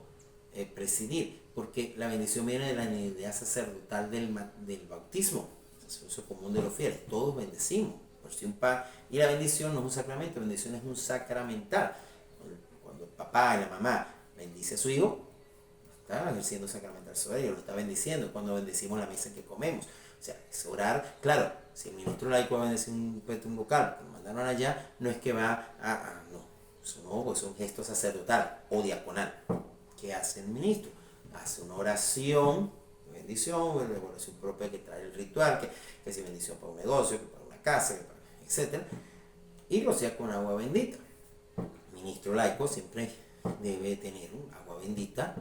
presidir, porque la bendición viene de la idea sacerdotal del bautismo, es un uso común de los fieles, todos bendecimos, por si y la bendición no es un sacramento, la bendición es un sacramental. Cuando el papá y la mamá bendice a su hijo, está ejerciendo sacramental sobre ellos, lo está bendiciendo. Cuando bendecimos la mesa que comemos, o sea, es orar. Claro, si el ministro laico va a bendecir un local, que lo mandaron allá, no es que va no, eso no, pues es un gesto sacerdotal o diaconal. ¿Qué hace el ministro? Hace una oración de bendición, una oración propia que trae el ritual, que es bendición para un negocio, que para una casa, etc. Y lo sea con agua bendita. El ministro laico siempre debe tener un agua bendita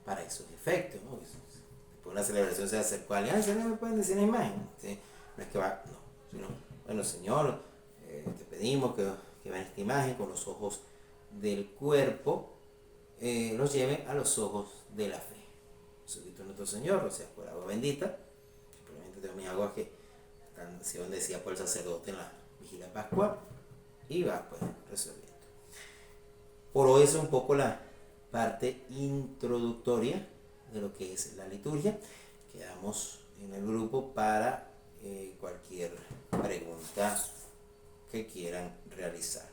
para esos efectos, ¿no? Después de una celebración se acercó a alguien, ¿se me pueden decir la imagen? ¿Sí? No es que va, no, sino, bueno, Señor, te pedimos que vean esta imagen con los ojos del cuerpo, los lleve a los ojos de la fe. Jesucristo nuestro Señor, o sea, por agua bendita, simplemente tengo mis aguas que están siendo bendecidas por el sacerdote en la vigilia pascual, y va pues resolviendo. Por hoy es un poco la parte introductoria de lo que es la liturgia. Quedamos en el grupo para cualquier pregunta que quieran realizar.